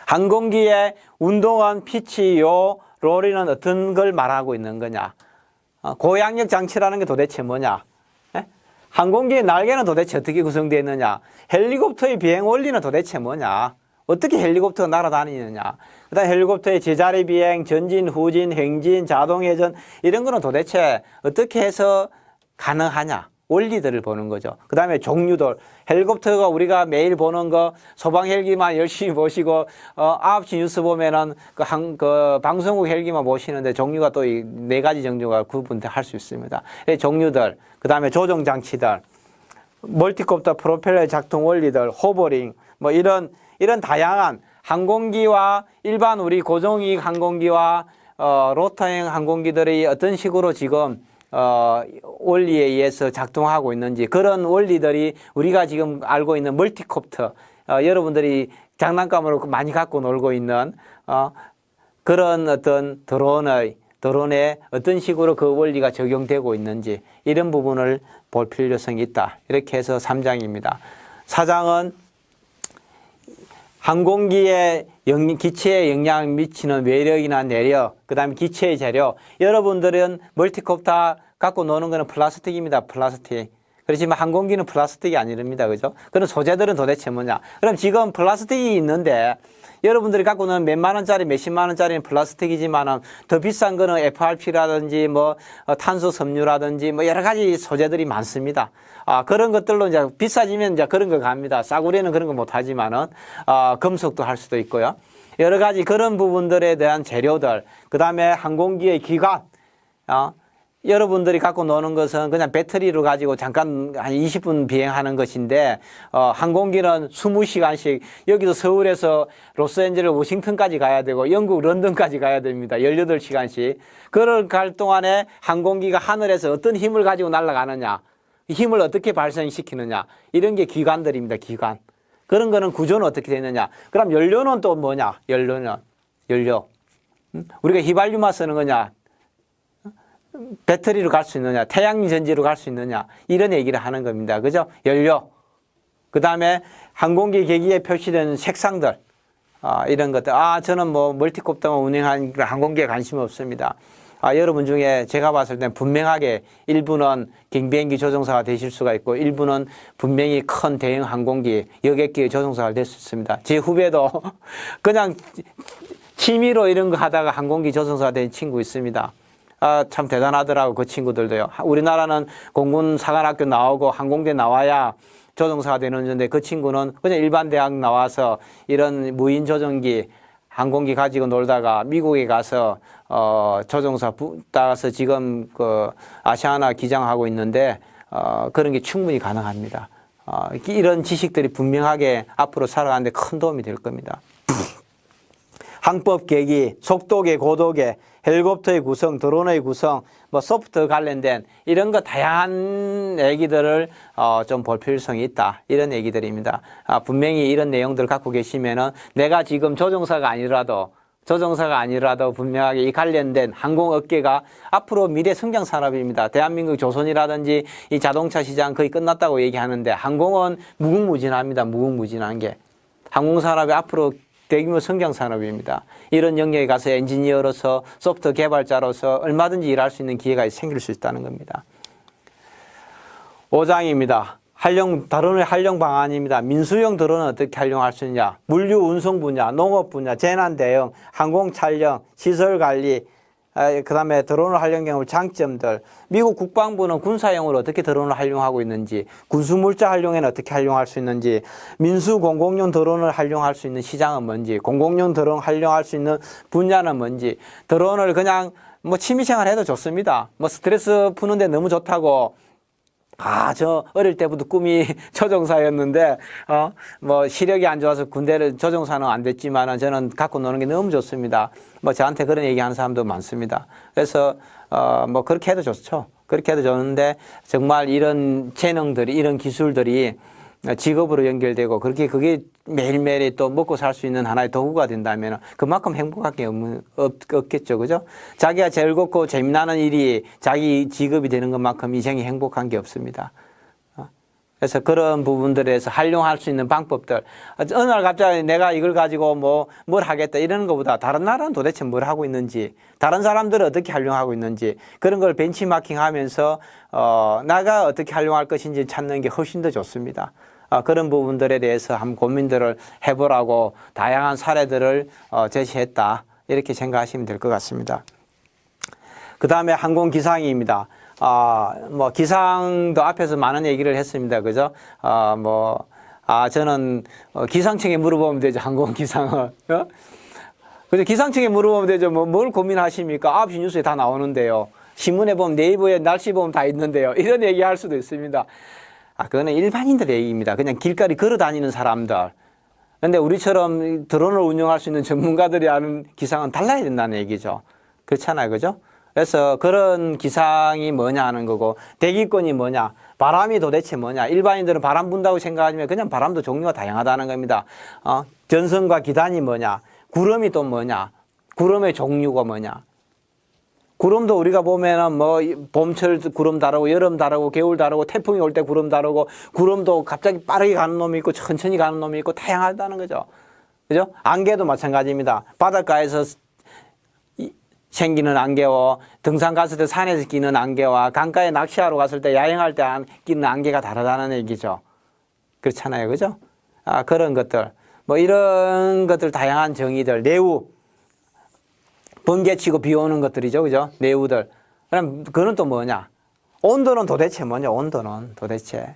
항공기의 운동원, 피치, 요, 로리는 어떤 걸 말하고 있는 거냐, 고양력 장치라는 게 도대체 뭐냐, 항공기의 날개는 도대체 어떻게 구성되어 있느냐, 헬리콥터의 비행 원리는 도대체 뭐냐, 어떻게 헬리콥터가 날아다니느냐, 그 다음에 헬리콥터의 제자리 비행, 전진, 후진, 행진, 자동회전 이런 거는 도대체 어떻게 해서 가능하냐, 원리들을 보는 거죠. 그 다음에 종류들, 헬리콥터가 우리가 매일 보는 거 소방 헬기만 열심히 보시고 9시 뉴스 보면은 그 방송국 헬기만 보시는데 종류가 또 이 4가지 정도가 구분할 수 있습니다. 종류들, 그 다음에 조종 장치들, 멀티콥터 프로펠러의 작동 원리들, 호버링, 뭐 이런 다양한 항공기와 일반 우리 고정이익 항공기와 로터행 항공기들이 어떤 식으로 지금 원리에 의해서 작동하고 있는지, 그런 원리들이 우리가 지금 알고 있는 멀티콥터, 여러분들이 장난감으로 많이 갖고 놀고 있는 그런 어떤 드론에 어떤 식으로 그 원리가 적용되고 있는지, 이런 부분을 볼 필요성이 있다. 이렇게 해서 3장입니다. 4장은 항공기의 기체에 영향을 미치는 외력이나 내력, 그 다음에 기체의 재료. 여러분들은 멀티콥터 갖고 노는 거는 플라스틱입니다. 플라스틱. 그렇지만 항공기는 플라스틱이 아니랍니다. 그죠? 그런 소재들은 도대체 뭐냐? 그럼 지금 플라스틱이 있는데 여러분들이 갖고 노는 몇만 원짜리, 몇십만 원짜리는 플라스틱이지만은 더 비싼 거는 FRP라든지 뭐 탄소 섬유라든지 뭐 여러 가지 소재들이 많습니다. 그런 것들로 이제 비싸지면 이제 그런 거 갑니다. 싸구려는 그런 거 못 하지만은 금속도 할 수도 있고요. 여러 가지 그런 부분들에 대한 재료들, 그 다음에 항공기의 기관, 여러분들이 갖고 노는 것은 그냥 배터리로 가지고 잠깐 한 20분 비행하는 것인데, 항공기는 20시간씩 여기서 서울에서 로스앤젤레스 워싱턴까지 가야 되고 영국 런던까지 가야 됩니다. 18시간씩. 그걸 갈 동안에 항공기가 하늘에서 어떤 힘을 가지고 날아가느냐, 힘을 어떻게 발생시키느냐, 이런 게 기관들입니다. 기관. 그런 거는 구조는 어떻게 되느냐. 그럼 연료는 또 뭐냐? 연료. 우리가 휘발유만 쓰는 거냐? 배터리로 갈 수 있느냐, 태양전지로 갈 수 있느냐, 이런 얘기를 하는 겁니다. 그죠? 연료. 그 다음에 항공기 계기에 표시되는 색상들, 이런 것들. 저는 뭐 멀티콥터만 운행하는 항공기에 관심이 없습니다. 여러분 중에 제가 봤을 땐 분명하게 일부는 경비행기 조종사가 되실 수가 있고, 일부는 분명히 큰 대형 항공기, 여객기의 조종사가 될 수 있습니다. 제 후배도 그냥 취미로 이런 거 하다가 항공기 조종사가 된 친구 있습니다. 참 대단하더라고, 그 친구들도요. 우리나라는 공군 사관학교 나오고 항공대 나와야 조종사가 되는데, 그 친구는 그냥 일반 대학 나와서 이런 무인 조종기, 항공기 가지고 놀다가 미국에 가서 조종사 따라서 지금 그 아시아나 기장하고 있는데, 그런 게 충분히 가능합니다. 이런 지식들이 분명하게 앞으로 살아가는데 큰 도움이 될 겁니다. 항법 계기, 속도계, 고도계, 헬리콥터의 구성, 드론의 구성, 뭐 소프트 관련된 이런 거 다양한 얘기들을 좀 볼 필요성이 있다. 이런 얘기들입니다. 분명히 이런 내용들 갖고 계시면은 내가 지금 조종사가 아니라도 분명하게 이 관련된 항공업계가 앞으로 미래 성장 산업입니다. 대한민국 조선이라든지 이 자동차 시장 거의 끝났다고 얘기하는데, 항공은 무궁무진합니다. 무궁무진한 게. 항공산업이 앞으로 대규모 성장 산업입니다. 이런 영역에 가서 엔지니어로서, 소프트 개발자로서 얼마든지 일할 수 있는 기회가 생길 수 있다는 겁니다. 5장입니다. 드론의 활용 방안입니다. 민수용 드론은 어떻게 활용할 수 있냐? 물류 운송 분야, 농업 분야, 재난 대응, 항공 촬영, 시설 관리, 그 다음에 드론을 활용 경우 장점들, 미국 국방부는 군사용으로 어떻게 드론을 활용하고 있는지, 군수물자 활용에는 어떻게 활용할 수 있는지, 민수 공공용 드론을 활용할 수 있는 시장은 뭔지, 공공용 드론 활용할 수 있는 분야는 뭔지, 드론을 그냥 뭐 취미생활 해도 좋습니다. 뭐 스트레스 푸는데 너무 좋다고, 저 어릴 때부터 꿈이 조종사였는데 뭐 시력이 안 좋아서 군대를 조종사는 안 됐지만은 저는 갖고 노는 게 너무 좋습니다. 뭐 저한테 그런 얘기하는 사람도 많습니다. 그래서 뭐 그렇게 해도 좋죠. 그렇게 해도 좋은데, 정말 이런 재능들이, 이런 기술들이 직업으로 연결되고 그렇게 그게 매일매일 또 먹고 살 수 있는 하나의 도구가 된다면 그만큼 행복한 게 없겠죠. 그죠? 자기가 즐겁고 재미나는 일이 자기 직업이 되는 것만큼 인생이 행복한 게 없습니다. 그래서 그런 부분들에서 활용할 수 있는 방법들. 어느 날 갑자기 내가 이걸 가지고 뭘 하겠다 이러는 것보다 다른 나라는 도대체 뭘 하고 있는지, 다른 사람들은 어떻게 활용하고 있는지 그런 걸 벤치마킹 하면서 나가 어떻게 활용할 것인지 찾는 게 훨씬 더 좋습니다. 그런 부분들에 대해서 한번 고민들을 해보라고 다양한 사례들을 제시했다. 이렇게 생각하시면 될 것 같습니다. 그 다음에 항공기상입니다. 기상도 앞에서 많은 얘기를 했습니다. 그죠? 저는 기상청에 물어보면 되죠. 항공기상은. 그죠? 기상청에 물어보면 되죠. 뭘 고민하십니까? 9시 뉴스에 다 나오는데요. 신문에 보면 네이버에 날씨 보면 다 있는데요. 이런 얘기 할 수도 있습니다. 그거는 일반인들의 얘기입니다. 그냥 길거리 걸어 다니는 사람들. 근데 우리처럼 드론을 운영할 수 있는 전문가들이 하는 기상은 달라야 된다는 얘기죠. 그렇잖아요. 그죠? 그래서 그런 기상이 뭐냐 하는 거고, 대기권이 뭐냐, 바람이 도대체 뭐냐. 일반인들은 바람 분다고 생각하지만 그냥 바람도 종류가 다양하다는 겁니다. 전선과 기단이 뭐냐, 구름이 또 뭐냐, 구름의 종류가 뭐냐. 구름도 우리가 보면은 봄철 구름 다르고 여름 다르고 겨울 다르고 태풍이 올 때 구름 다르고, 구름도 갑자기 빠르게 가는 놈이 있고 천천히 가는 놈이 있고 다양하다는 거죠. 그죠? 안개도 마찬가지입니다. 바닷가에서 생기는 안개와 등산 갔을 때 산에서 끼는 안개와 강가에 낚시하러 갔을 때 야영할 때 끼는 안개가 다르다는 얘기죠. 그렇잖아요. 그죠? 그런 것들. 이런 것들 다양한 정의들, 내우. 번개치고 비 오는 것들이죠. 그죠? 내우들. 그럼 그건 또 뭐냐? 온도는 도대체 뭐냐? 온도는 도대체.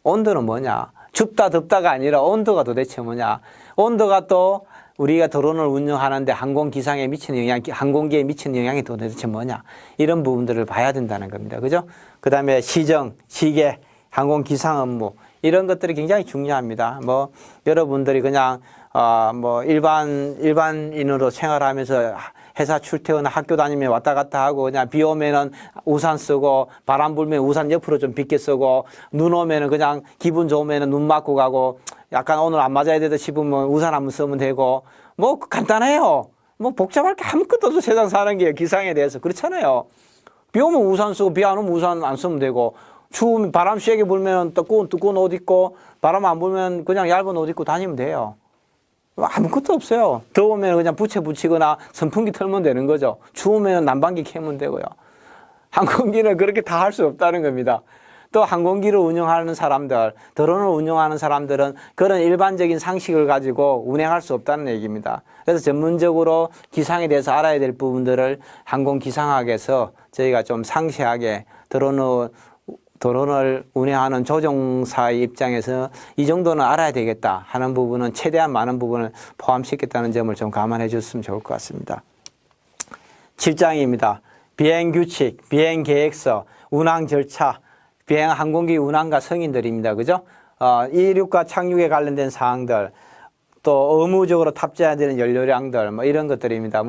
온도는 뭐냐? 춥다 덥다가 아니라 온도가 도대체 뭐냐? 온도가 또 우리가 드론을 운영하는데 항공기상에 미치는 영향, 항공기에 미치는 영향이 도대체 뭐냐? 이런 부분들을 봐야 된다는 겁니다. 그죠? 그 다음에 시정, 시계, 항공기상 업무, 이런 것들이 굉장히 중요합니다. 여러분들이 그냥, 일반인으로 생활하면서 회사 출퇴근, 학교 다니면 왔다 갔다 하고, 그냥 비 오면은 우산 쓰고, 바람 불면 우산 옆으로 좀 빗게 쓰고, 눈 오면은 그냥 기분 좋으면은 눈 맞고 가고, 약간 오늘 안 맞아야 되다 싶으면 우산 한번 쓰면 되고, 간단해요. 복잡할 게 아무것도 없어, 세상 사는 게 기상에 대해서. 그렇잖아요. 비 오면 우산 쓰고, 비 안 오면 우산 안 쓰면 되고, 추우면 바람 세게 불면 두꺼운 옷 입고, 바람 안 불면 그냥 얇은 옷 입고 다니면 돼요. 아무것도 없어요. 더우면 그냥 부채 붙이거나 선풍기 틀면 되는 거죠. 추우면 난방기 켜면 되고요. 항공기는 그렇게 다 할 수 없다는 겁니다. 또 항공기를 운영하는 사람들, 드론을 운영하는 사람들은 그런 일반적인 상식을 가지고 운행할 수 없다는 얘기입니다. 그래서 전문적으로 기상에 대해서 알아야 될 부분들을 항공기상학에서 저희가 좀 상세하게 드론을 운행하는 조종사의 입장에서 이 정도는 알아야 되겠다 하는 부분은 최대한 많은 부분을 포함시켰다는 점을 좀 감안해 줬으면 좋을 것 같습니다. 7장입니다. 비행규칙, 비행계획서, 운항 절차, 항공기 운항과 승인들입니다. 그죠? 이륙과 착륙에 관련된 사항들, 또 의무적으로 탑재해야 되는 연료량들, 이런 것들입니다.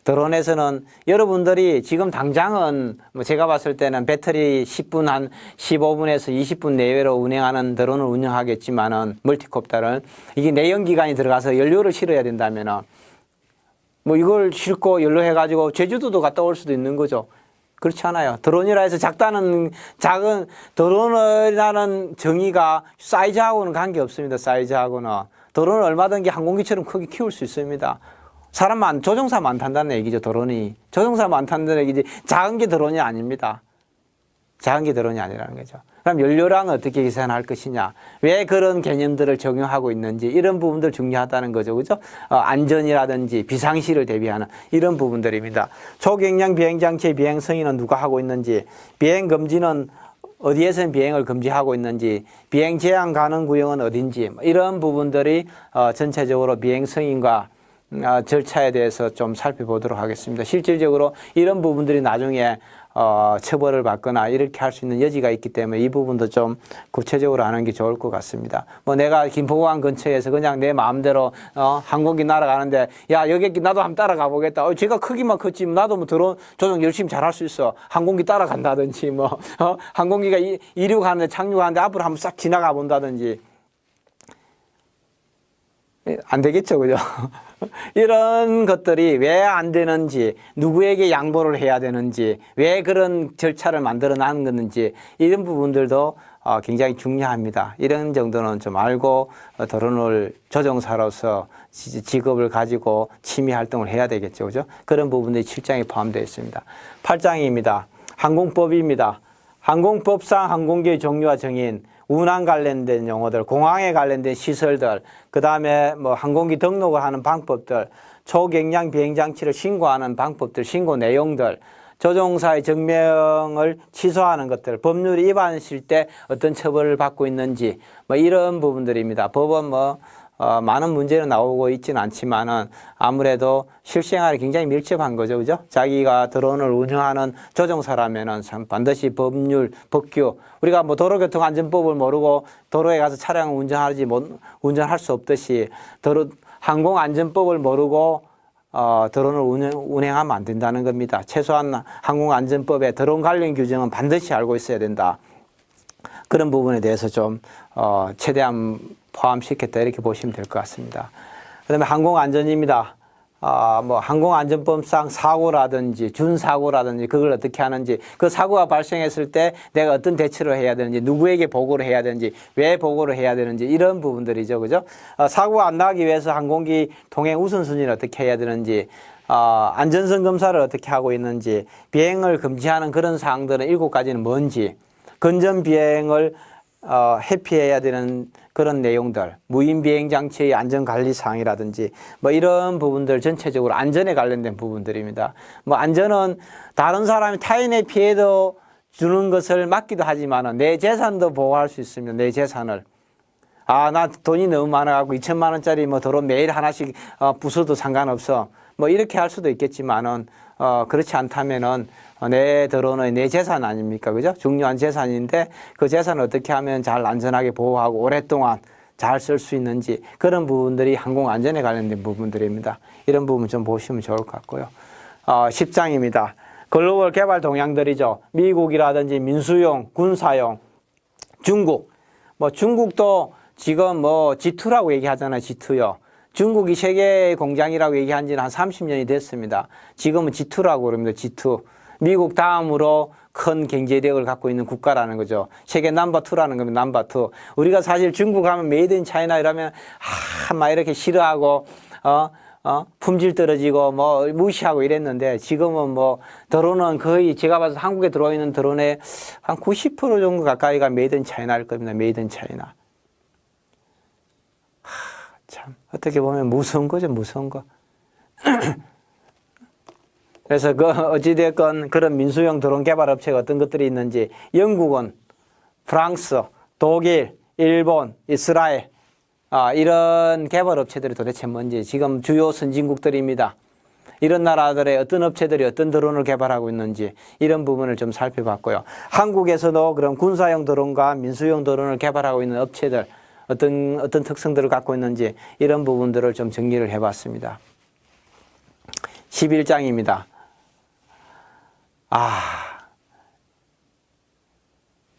드론에서는 여러분들이 지금 당장은 제가 봤을 때는 배터리 10분 한 15분에서 20분 내외로 운행하는 드론을 운영하겠지만은, 멀티콥터를, 이게 내연기관이 들어가서 연료를 실어야 된다면은, 이걸 싣고 연료해가지고 제주도도 갔다 올 수도 있는 거죠. 그렇지 않아요. 드론이라 해서 작은 드론이라는 정의가 사이즈하고는 관계없습니다. 사이즈하고는. 드론을 얼마든지 항공기처럼 크게 키울 수 있습니다. 조종사만 안 탄다는 얘기죠, 드론이. 조종사만 안 탄다는 얘기지, 작은 게 드론이 아닙니다. 작은 게 드론이 아니라는 거죠. 그럼 연료량은 어떻게 계산할 것이냐, 왜 그런 개념들을 적용하고 있는지, 이런 부분들 중요하다는 거죠. 그죠? 안전이라든지 비상시를 대비하는 이런 부분들입니다. 초경량 비행장치의 비행 승인은 누가 하고 있는지, 비행 금지는 어디에서는 비행을 금지하고 있는지, 비행 제한 가능 구역은 어딘지, 이런 부분들이 전체적으로 비행 승인과 절차에 대해서 좀 살펴보도록 하겠습니다. 실질적으로 이런 부분들이 나중에 처벌을 받거나 이렇게 할 수 있는 여지가 있기 때문에 이 부분도 좀 구체적으로 하는 게 좋을 것 같습니다. 뭐 내가 김포공항 근처에서 그냥 내 마음대로 항공기 날아가는데 야 여기 나도 한번 따라가 보겠다. 제가 크기만 컸지 나도 뭐 드론 조종 열심히 잘할 수 있어. 항공기 따라간다든지 뭐 항공기가 이륙하는데 착륙하는데 앞으로 한번 싹 지나가 본다든지 안 되겠죠, 그죠? 이런 것들이 왜 안 되는지, 누구에게 양보를 해야 되는지, 왜 그런 절차를 만들어 놨는 건지, 이런 부분들도 굉장히 중요합니다. 이런 정도는 좀 알고 드론을 조종사로서 직업을 가지고 취미 활동을 해야 되겠죠, 그죠? 그런 부분들이 7장에 포함되어 있습니다. 8장입니다. 항공법입니다. 항공법상 항공기의 종류와 정인, 운항 관련된 용어들, 공항에 관련된 시설들, 그 다음에 뭐 항공기 등록을 하는 방법들, 초경량 비행장치를 신고하는 방법들, 신고 내용들, 조종사의 정명을 취소하는 것들, 법률 위반했을 때 어떤 처벌을 받고 있는지, 뭐 이런 부분들입니다. 법은 뭐 많은 문제는 나오고 있지는 않지만은 아무래도 실생활에 굉장히 밀접한 거죠, 그죠? 자기가 드론을 운영하는 조종사라면은 참 반드시 법률, 법규, 우리가 뭐 도로교통안전법을 모르고 도로에 가서 차량을 운전할 수 없듯이 항공안전법을 모르고 드론을 운행하면 안 된다는 겁니다. 최소한 항공안전법에 드론 관련 규정은 반드시 알고 있어야 된다. 그런 부분에 대해서 좀 최대한 포함시켰다 이렇게 보시면 될 것 같습니다. 그 다음에 항공안전입니다. 뭐 항공안전법상 사고라든지 준사고라든지 그걸 어떻게 하는지, 그 사고가 발생했을 때 내가 어떤 대처를 해야 되는지, 누구에게 보고를 해야 되는지, 왜 보고를 해야 되는지, 이런 부분들이죠, 그죠? 사고가 안 나기 위해서 항공기 통행 우선순위를 어떻게 해야 되는지, 안전성 검사를 어떻게 하고 있는지, 비행을 금지하는 그런 사항들은 7가지는 뭔지, 건전 비행을 회피해야 되는 그런 내용들, 무인 비행 장치의 안전 관리 사항이라든지 뭐 이런 부분들 전체적으로 안전에 관련된 부분들입니다. 뭐 안전은 다른 사람이 타인의 피해도 주는 것을 막기도 하지만 내 재산도 보호할 수 있습니다. 내 재산을. 나 돈이 너무 많아갖고 2천만 원짜리 뭐 드론 매일 하나씩 부숴도 상관없어. 뭐 이렇게 할 수도 있겠지만은 그렇지 않다면은 내 드론의 내 재산 아닙니까? 그죠? 중요한 재산인데 그 재산을 어떻게 하면 잘 안전하게 보호하고 오랫동안 잘 쓸 수 있는지, 그런 부분들이 항공 안전에 관련된 부분들입니다. 이런 부분 좀 보시면 좋을 것 같고요. 10장입니다. 글로벌 개발 동향들이죠. 미국이라든지 민수용, 군사용, 중국. 뭐 중국도 지금 뭐 G2라고 얘기하잖아요. G2요. 중국이 세계 공장이라고 얘기한 지는 한 30년이 됐습니다. 지금은 G2라고 그럽니다. G2. 미국 다음으로 큰 경제력을 갖고 있는 국가라는 거죠. 세계 넘버2라는 겁니다. 넘버2. 우리가 사실 중국 하면 메이드 인 차이나 이러면 막 이렇게 싫어하고 품질 떨어지고 뭐 무시하고 이랬는데, 지금은 뭐 드론은 거의 제가 봐서 한국에 들어있는 드론의 한 90% 정도 가까이가 메이드 인 차이나일 겁니다. 메이드 인 차이나. 참 어떻게 보면 무서운 거죠. 무서운 거. 그래서 어찌됐건 그런 민수용 드론 개발 업체가 어떤 것들이 있는지, 영국은 프랑스, 독일, 일본, 이스라엘, 이런 개발 업체들이 도대체 뭔지, 지금 주요 선진국들입니다. 이런 나라들의 어떤 업체들이 어떤 드론을 개발하고 있는지, 이런 부분을 좀 살펴봤고요. 한국에서도 그런 군사용 드론과 민수용 드론을 개발하고 있는 업체들, 어떤 특성들을 갖고 있는지, 이런 부분들을 좀 정리를 해봤습니다. 11장입니다.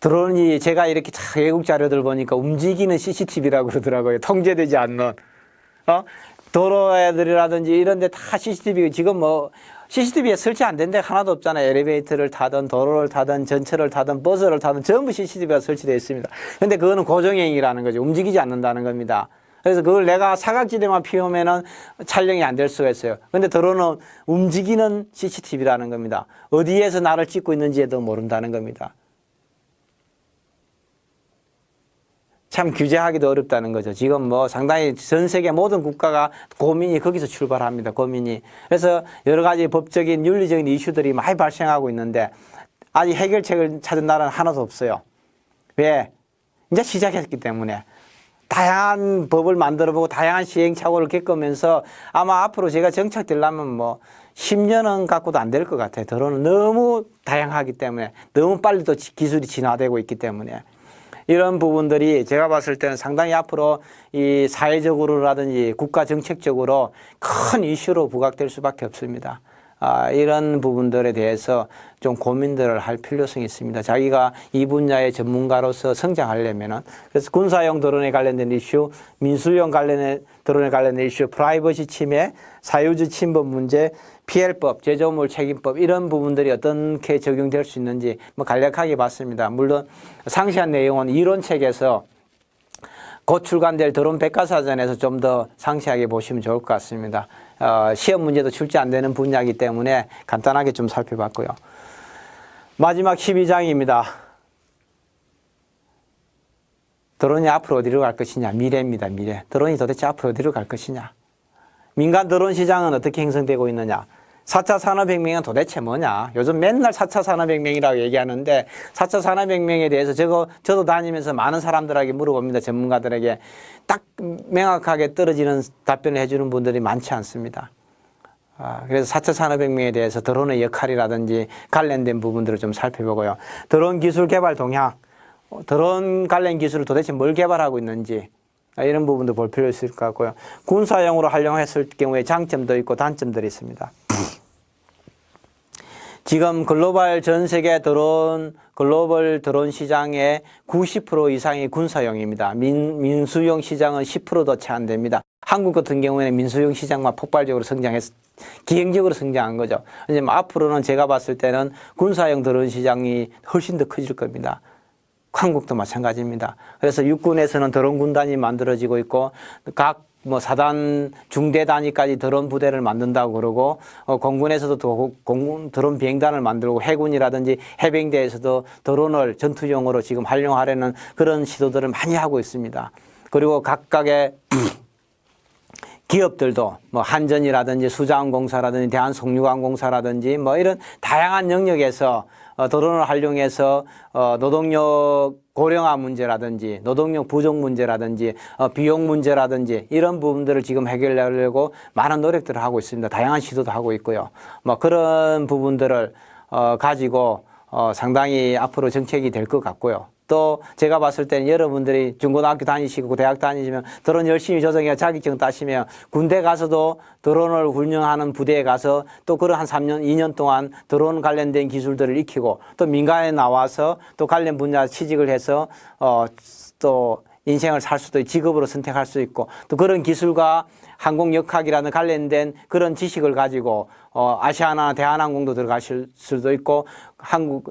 드론이 제가 이렇게 외국 자료들 보니까 움직이는 CCTV라고 그러더라고요. 통제되지 않는. 도로 애들이라든지 이런 데 다 CCTV, 지금 뭐 CCTV에 설치 안 된 데 하나도 없잖아요. 엘리베이터를 타든 도로를 타든 전철을 타든 버스를 타든 전부 CCTV가 설치되어 있습니다. 근데 그거는 고정행위라는 거죠. 움직이지 않는다는 겁니다. 그래서 그걸 내가 사각지대만 피우면은 촬영이 안 될 수가 있어요. 근데 드론은 움직이는 CCTV라는 겁니다. 어디에서 나를 찍고 있는지에도 모른다는 겁니다. 참 규제하기도 어렵다는 거죠. 지금 뭐 상당히 전 세계 모든 국가가 고민이 거기서 출발합니다. 고민이. 그래서 여러 가지 법적인 윤리적인 이슈들이 많이 발생하고 있는데 아직 해결책을 찾은 나라는 하나도 없어요. 왜? 이제 시작했기 때문에. 다양한 법을 만들어보고 다양한 시행착오를 겪으면서 아마 앞으로 제가 정착되려면 뭐 10년은 갖고도 안 될 것 같아요. 드론은 너무 다양하기 때문에, 너무 빨리 또 기술이 진화되고 있기 때문에. 이런 부분들이 제가 봤을 때는 상당히 앞으로 이 사회적으로라든지 국가 정책적으로 큰 이슈로 부각될 수밖에 없습니다. 이런 부분들에 대해서 좀 고민들을 할 필요성이 있습니다. 자기가 이 분야의 전문가로서 성장하려면은, 그래서 군사용 드론에 관련된 이슈, 민수용 드론에 관련된 이슈, 프라이버시 침해, 사유지 침범 문제, PL법, 제조물 책임법 이런 부분들이 어떻게 적용될 수 있는지 뭐 간략하게 봤습니다. 물론 상세한 내용은 이론책에서 곧 출간될 드론 백과사전에서 좀 더 상세하게 보시면 좋을 것 같습니다. 시험 문제도 출제 안 되는 분야이기 때문에 간단하게 좀 살펴봤고요. 마지막 12장입니다. 드론이 앞으로 어디로 갈 것이냐. 미래입니다. 미래. 드론이 도대체 앞으로 어디로 갈 것이냐. 민간 드론 시장은 어떻게 형성되고 있느냐. 4차 산업혁명은 도대체 뭐냐. 요즘 맨날 4차 산업혁명이라고 얘기하는데 4차 산업혁명에 대해서 저도 다니면서 많은 사람들에게 물어봅니다. 전문가들에게. 딱 명확하게 떨어지는 답변을 해주는 분들이 많지 않습니다. 그래서 4차 산업혁명에 대해서 드론의 역할이라든지 관련된 부분들을 좀 살펴보고요. 드론 기술 개발 동향, 드론 관련 기술을 도대체 뭘 개발하고 있는지 이런 부분도 볼 필요 있을 것 같고요. 군사용으로 활용했을 경우에 장점도 있고 단점들이 있습니다. 지금 전 세계 글로벌 드론 시장의 90% 이상이 군사용입니다. 민수용 시장은 10%도 채 안 됩니다. 한국 같은 경우에는 민수용 시장만 폭발적으로 기행적으로 성장한 거죠. 왜냐면 앞으로는 제가 봤을 때는 군사용 드론 시장이 훨씬 더 커질 겁니다. 한국도 마찬가지입니다. 그래서 육군에서는 드론 군단이 만들어지고 있고 각 사단 중대 단위까지 드론 부대를 만든다고 그러고 공군에서도 드론 비행단을 만들고 해군이라든지 해병대에서도 드론을 전투용으로 지금 활용하려는 그런 시도들을 많이 하고 있습니다. 그리고 각각의 기업들도 한전이라든지 수자항공사라든지 대한송유항공사라든지 이런 다양한 영역에서 드론을 활용해서 노동력 고령화 문제라든지 노동력 부족 문제라든지 비용 문제라든지 이런 부분들을 지금 해결하려고 많은 노력들을 하고 있습니다. 다양한 시도도 하고 있고요. 그런 부분들을 가지고 상당히 앞으로 정책이 될 것 같고요. 또 제가 봤을 때는 여러분들이 중고등학교 다니시고 대학 다니시면 드론 열심히 조정해 자격증 따시면 군대 가서도 드론을 훈련하는 부대에 가서 또 그런 한 3년, 2년 동안 드론 관련된 기술들을 익히고 또 민간에 나와서 또 관련 분야 취직을 해서 또 인생을 살 수도 있고 직업으로 선택할 수 있고 또 그런 기술과 항공역학이라는 관련된 그런 지식을 가지고 아시아나 대한항공도 들어가실 수도 있고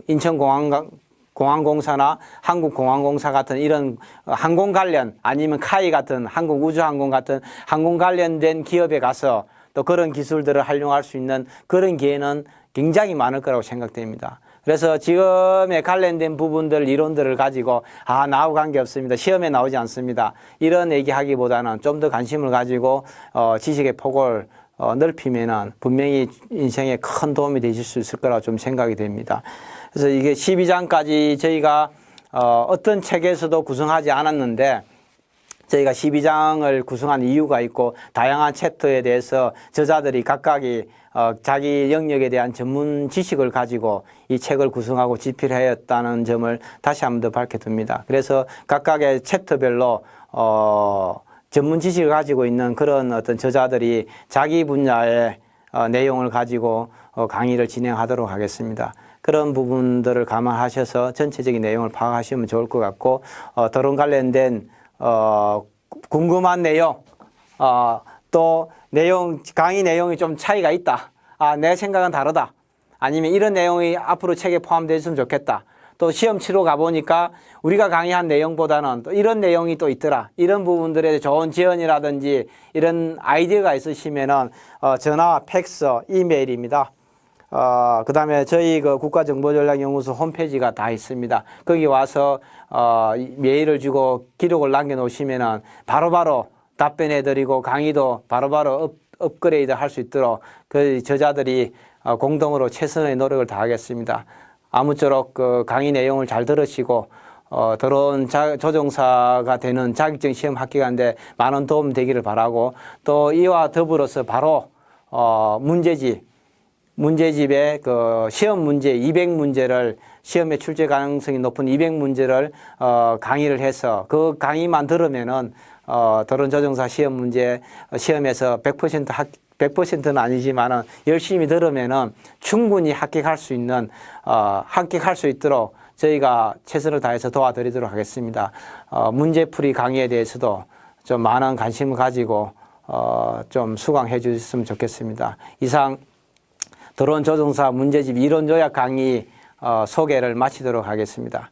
인천공항공사나 한국공항공사 같은 이런 항공 관련 아니면 카이 같은 한국우주항공 같은 항공 관련된 기업에 가서 또 그런 기술들을 활용할 수 있는 그런 기회는 굉장히 많을 거라고 생각됩니다. 그래서 지금에 관련된 부분들, 이론들을 가지고 나하고 관계없습니다. 시험에 나오지 않습니다. 이런 얘기하기보다는 좀 더 관심을 가지고 지식의 폭을 넓히면은 분명히 인생에 큰 도움이 되실 수 있을 거라고 좀 생각이 됩니다. 그래서 이게 12장까지 저희가 어떤 책에서도 구성하지 않았는데 저희가 12장을 구성한 이유가 있고 다양한 챕터에 대해서 저자들이 각각이 자기 영역에 대한 전문 지식을 가지고 이 책을 구성하고 집필하였다는 점을 다시 한 번 더 밝혀둡니다. 그래서 각각의 챕터별로 전문 지식을 가지고 있는 그런 어떤 저자들이 자기 분야의 내용을 가지고 강의를 진행하도록 하겠습니다. 그런 부분들을 감안하셔서 전체적인 내용을 파악하시면 좋을 것 같고 드론 관련된 궁금한 내용 또 강의 내용이 좀 차이가 있다. 내 생각은 다르다. 아니면 이런 내용이 앞으로 책에 포함되어 있으면 좋겠다. 또 시험 치러 가보니까 우리가 강의한 내용보다는 또 이런 내용이 또 있더라. 이런 부분들에 좋은 지원이라든지 이런 아이디어가 있으시면은 전화, 팩스, 이메일입니다. 그 다음에 저희 국가정보전략연구소 홈페이지가 다 있습니다. 거기 와서 메일을 주고 기록을 남겨놓으시면은 바로바로 답변해드리고 강의도 바로바로 업그레이드 할 수 있도록 그 저자들이 공동으로 최선의 노력을 다하겠습니다. 아무쪼록 강의 내용을 잘 들으시고 드론 조종사가 되는 자격증 시험 합격하는데 많은 도움 되기를 바라고, 또 이와 더불어서 바로 문제집에 그 시험 문제 200문제를 시험에 출제 가능성이 높은 200문제를 강의를 해서 그 강의만 들으면은 드론 조종사 시험 문제 시험에서 100%는 아니지만은 열심히 들으면은 충분히 합격할 수 있도록 저희가 최선을 다해서 도와드리도록 하겠습니다. 문제풀이 강의에 대해서도 좀 많은 관심을 가지고 좀 수강해 주셨으면 좋겠습니다. 이상 드론 조종사 문제집 이론 요약 강의 소개를 마치도록 하겠습니다.